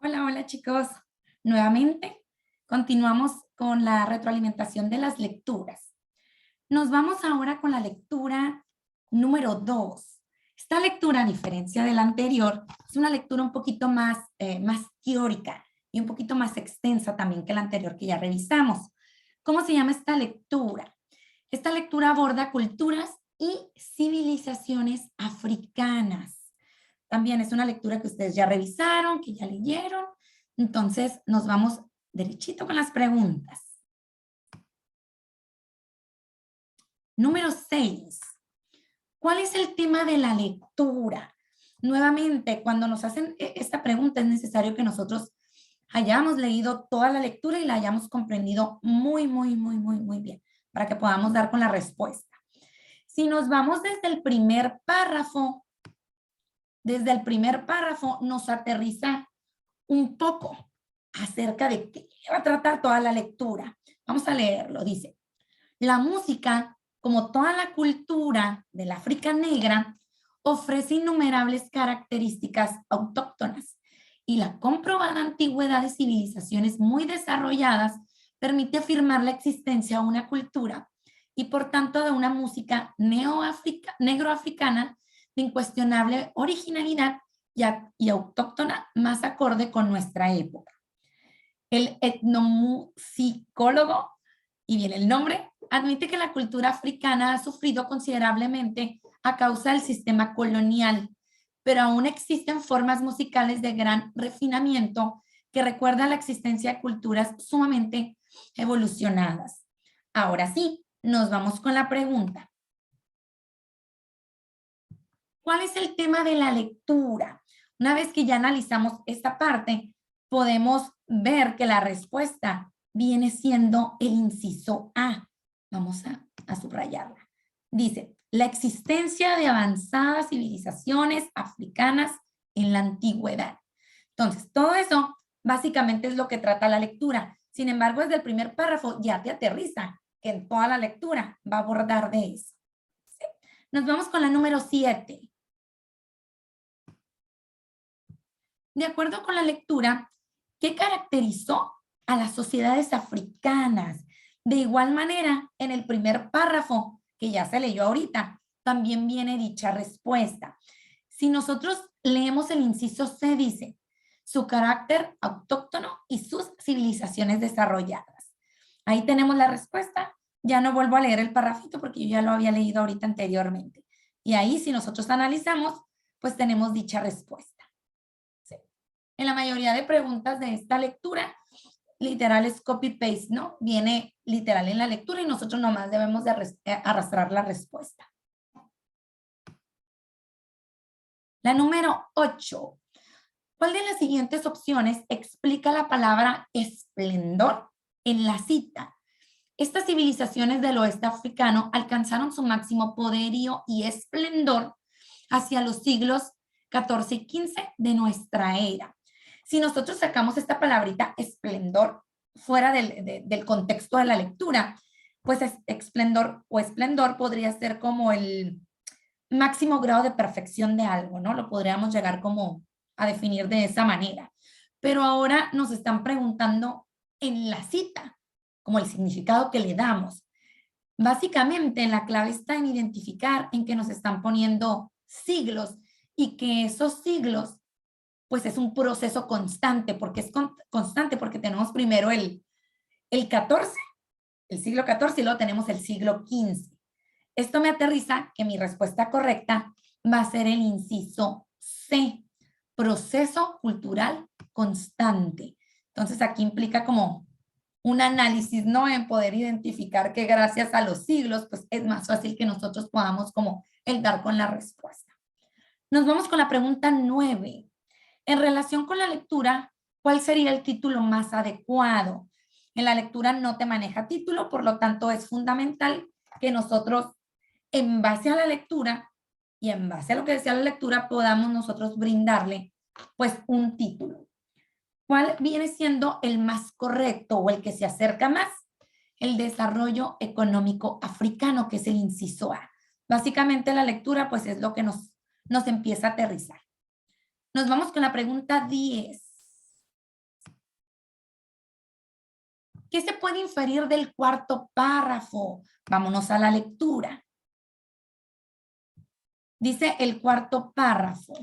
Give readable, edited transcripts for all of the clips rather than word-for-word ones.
Hola, hola chicos. Nuevamente continuamos con la retroalimentación de las lecturas. Nos vamos ahora con la lectura número 2. Esta lectura, a diferencia de la anterior, es una lectura un poquito más teórica y un poquito más extensa también que la anterior que ya revisamos. ¿Cómo se llama esta lectura? Esta lectura aborda culturas y civilizaciones africanas. También es una lectura que ustedes ya revisaron, que ya leyeron. Entonces, nos vamos derechito con las preguntas. Número 6. ¿Cuál es el tema de la lectura? Nuevamente, cuando nos hacen esta pregunta, es necesario que nosotros hayamos leído toda la lectura y la hayamos comprendido muy bien, para que podamos dar con la respuesta. Si nos vamos desde el primer párrafo nos aterriza un poco acerca de qué va a tratar toda la lectura. Vamos a leerlo. Dice, la música, como toda la cultura del África negra, ofrece innumerables características autóctonas y la comprobada antigüedad de civilizaciones muy desarrolladas permite afirmar la existencia de una cultura y por tanto de una música negroafricana de incuestionable originalidad y autóctona más acorde con nuestra época. El etnomusicólogo, y viene el nombre, admite que la cultura africana ha sufrido considerablemente a causa del sistema colonial, pero aún existen formas musicales de gran refinamiento que recuerdan la existencia de culturas sumamente evolucionadas. Ahora sí, nos vamos con la pregunta. ¿Cuál es el tema de la lectura? Una vez que ya analizamos esta parte, podemos ver que la respuesta viene siendo el inciso A. Vamos a subrayarla. Dice, la existencia de avanzadas civilizaciones africanas en la antigüedad. Entonces, todo eso básicamente es lo que trata la lectura. Sin embargo, desde el primer párrafo ya te aterriza que en toda la lectura va a abordar de eso. ¿Sí? Nos vamos con la número 7. De acuerdo con la lectura, ¿qué caracterizó a las sociedades africanas? De igual manera, en el primer párrafo, que ya se leyó ahorita, también viene dicha respuesta. Si nosotros leemos el inciso C, dice, su carácter autóctono y sus civilizaciones desarrolladas. Ahí tenemos la respuesta. Ya no vuelvo a leer el párrafito porque yo ya lo había leído ahorita anteriormente. Y ahí, si nosotros analizamos, pues tenemos dicha respuesta. En la mayoría de preguntas de esta lectura, literal es copy-paste, ¿no? Viene literal en la lectura y nosotros nomás debemos de arrastrar la respuesta. La número 8. ¿Cuál de las siguientes opciones explica la palabra esplendor en la cita? Estas civilizaciones del oeste africano alcanzaron su máximo poderío y esplendor hacia los siglos XIV y XV de nuestra era. Si nosotros sacamos esta palabrita esplendor fuera del contexto de la lectura, pues esplendor o esplendor podría ser como el máximo grado de perfección de algo, ¿no? Lo podríamos llegar como a definir de esa manera. Pero ahora nos están preguntando en la cita, como el significado que le damos. Básicamente, la clave está en identificar en que nos están poniendo siglos y que esos siglos pues es un proceso constante, porque es constante, porque tenemos primero el 14, el siglo XIV, y luego tenemos el siglo XV. Esto me aterriza que mi respuesta correcta va a ser el inciso C, proceso cultural constante. Entonces aquí implica como un análisis, ¿no? En poder identificar que gracias a los siglos, pues es más fácil que nosotros podamos como el dar con la respuesta. Nos vamos con la pregunta 9. En relación con la lectura, ¿cuál sería el título más adecuado? En la lectura no te maneja título, por lo tanto es fundamental que nosotros, en base a la lectura y en base a lo que decía la lectura, podamos nosotros brindarle pues un título. ¿Cuál viene siendo el más correcto o el que se acerca más? El desarrollo económico africano, que es el inciso A. Básicamente la lectura pues es lo que nos empieza a aterrizar. Nos vamos con la pregunta 10. ¿Qué se puede inferir del cuarto párrafo? Vámonos a la lectura. Dice el cuarto párrafo.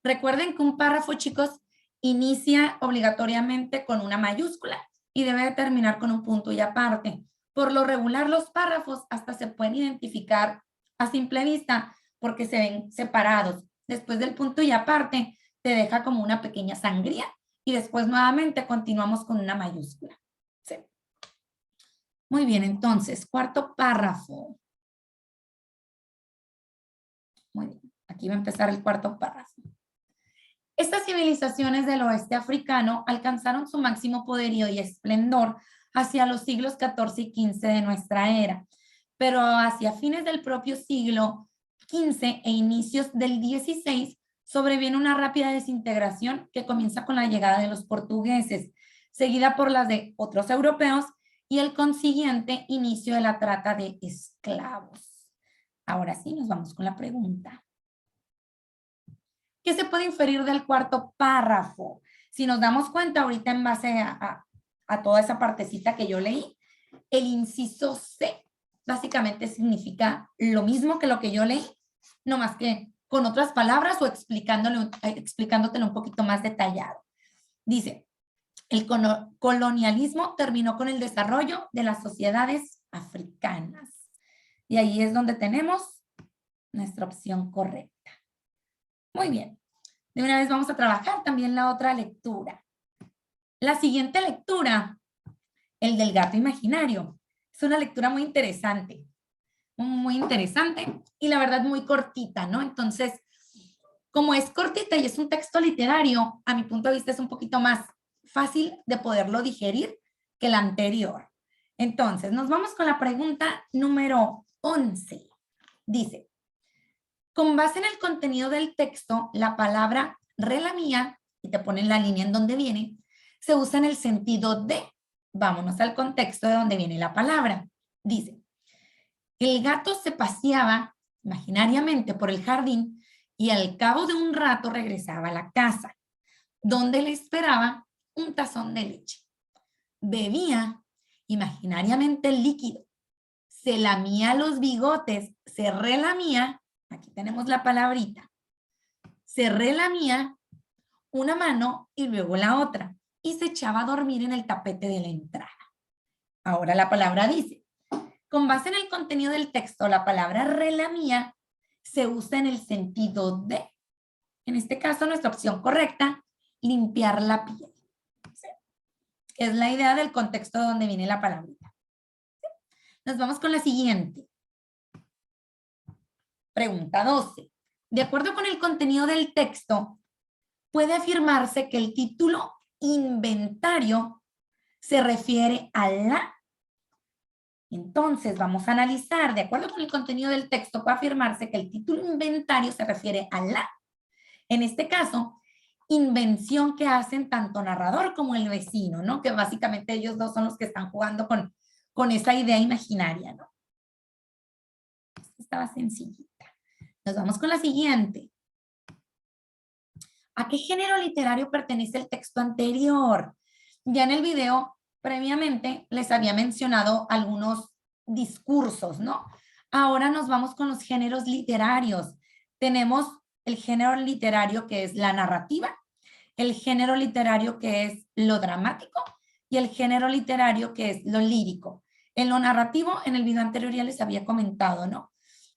Recuerden que un párrafo, chicos, inicia obligatoriamente con una mayúscula y debe de terminar con un punto y aparte. Por lo regular, los párrafos hasta se pueden identificar a simple vista porque se ven separados. Después del punto y aparte, te deja como una pequeña sangría y después nuevamente continuamos con una mayúscula. ¿Sí? Muy bien, entonces, cuarto párrafo. Muy bien, aquí va a empezar el cuarto párrafo. Estas civilizaciones del oeste africano alcanzaron su máximo poderío y esplendor hacia los siglos XIV y XV de nuestra era, pero hacia fines del propio siglo XV e inicios del XVI sobreviene una rápida desintegración que comienza con la llegada de los portugueses, seguida por las de otros europeos y el consiguiente inicio de la trata de esclavos. Ahora sí, nos vamos con la pregunta. ¿Qué se puede inferir del cuarto párrafo? Si nos damos cuenta ahorita en base a toda esa partecita que yo leí, el inciso C básicamente significa lo mismo que lo que yo leí, no más que con otras palabras o explicándotelo un poquito más detallado. Dice, el colonialismo terminó con el desarrollo de las sociedades africanas. Y ahí es donde tenemos nuestra opción correcta. Muy bien. De una vez vamos a trabajar también la otra lectura. La siguiente lectura, el del gato imaginario, es una lectura muy interesante y la verdad muy cortita, ¿no? Entonces, como es cortita y es un texto literario, a mi punto de vista es un poquito más fácil de poderlo digerir que la anterior. Entonces, nos vamos con la pregunta número 11. Dice, con base en el contenido del texto, la palabra relamía, y te ponen la línea en donde viene, se usa en el sentido de, vámonos al contexto de donde viene la palabra. Dice, el gato se paseaba imaginariamente por el jardín y al cabo de un rato regresaba a la casa, donde le esperaba un tazón de leche. Bebía imaginariamente el líquido, se lamía los bigotes, se relamía, aquí tenemos la palabrita, se relamía una mano y luego la otra y se echaba a dormir en el tapete de la entrada. Ahora la palabra dice, con base en el contenido del texto, la palabra relamía se usa en el sentido de, en este caso nuestra opción correcta, limpiar la piel. ¿Sí? Es la idea del contexto de donde viene la palabrita. ¿Sí? Nos vamos con la siguiente. Pregunta 12. De acuerdo con el contenido del texto, puede afirmarse que el título inventario se refiere a la. Entonces, vamos a analizar, de acuerdo con el contenido del texto, puede afirmarse que el título inventario se refiere a la. En este caso, invención que hacen tanto narrador como el vecino, ¿no? Que básicamente ellos dos son los que están jugando con esa idea imaginaria, ¿no? Estaba sencillita. Nos vamos con la siguiente. ¿A qué género literario pertenece el texto anterior? Ya en el video previamente les había mencionado algunos discursos, ¿no? Ahora nos vamos con los géneros literarios. Tenemos el género literario que es la narrativa, el género literario que es lo dramático y el género literario que es lo lírico. En lo narrativo, en el video anterior ya les había comentado, ¿no?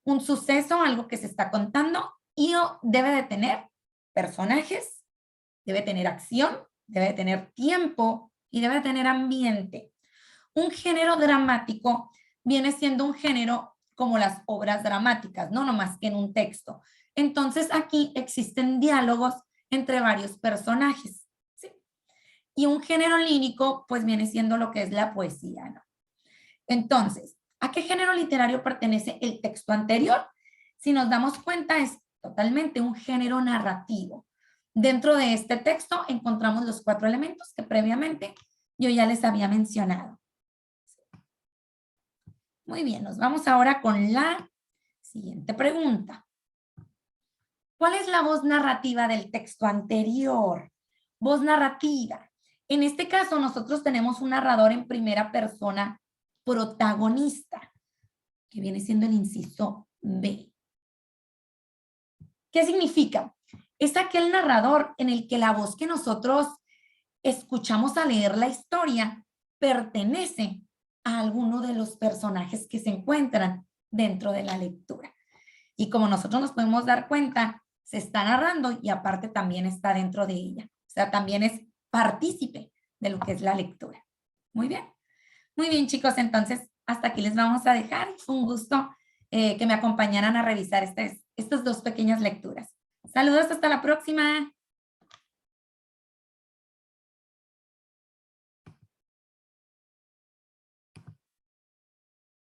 Un suceso, algo que se está contando y debe de tener personajes, debe tener acción, debe tener tiempo y debe tener ambiente. Un género dramático viene siendo un género como las obras dramáticas, no más que en un texto. Entonces aquí existen diálogos entre varios personajes, ¿sí? Y un género lírico pues viene siendo lo que es la poesía, ¿no? Entonces, ¿a qué género literario pertenece el texto anterior? Si nos damos cuenta, es totalmente un género narrativo. Dentro de este texto encontramos los 4 elementos que previamente yo ya les había mencionado. Muy bien, nos vamos ahora con la siguiente pregunta. ¿Cuál es la voz narrativa del texto anterior? Voz narrativa. En este caso, nosotros tenemos un narrador en primera persona protagonista, que viene siendo el inciso B. ¿Qué significa? Es aquel narrador en el que la voz que nosotros escuchamos al leer la historia pertenece a alguno de los personajes que se encuentran dentro de la lectura. Y como nosotros nos podemos dar cuenta, se está narrando y aparte también está dentro de ella. O sea, también es partícipe de lo que es la lectura. Muy bien. Muy bien, chicos. Entonces, hasta aquí les vamos a dejar. Fue un gusto que me acompañaran a revisar estas dos pequeñas lecturas. Saludos, hasta la próxima.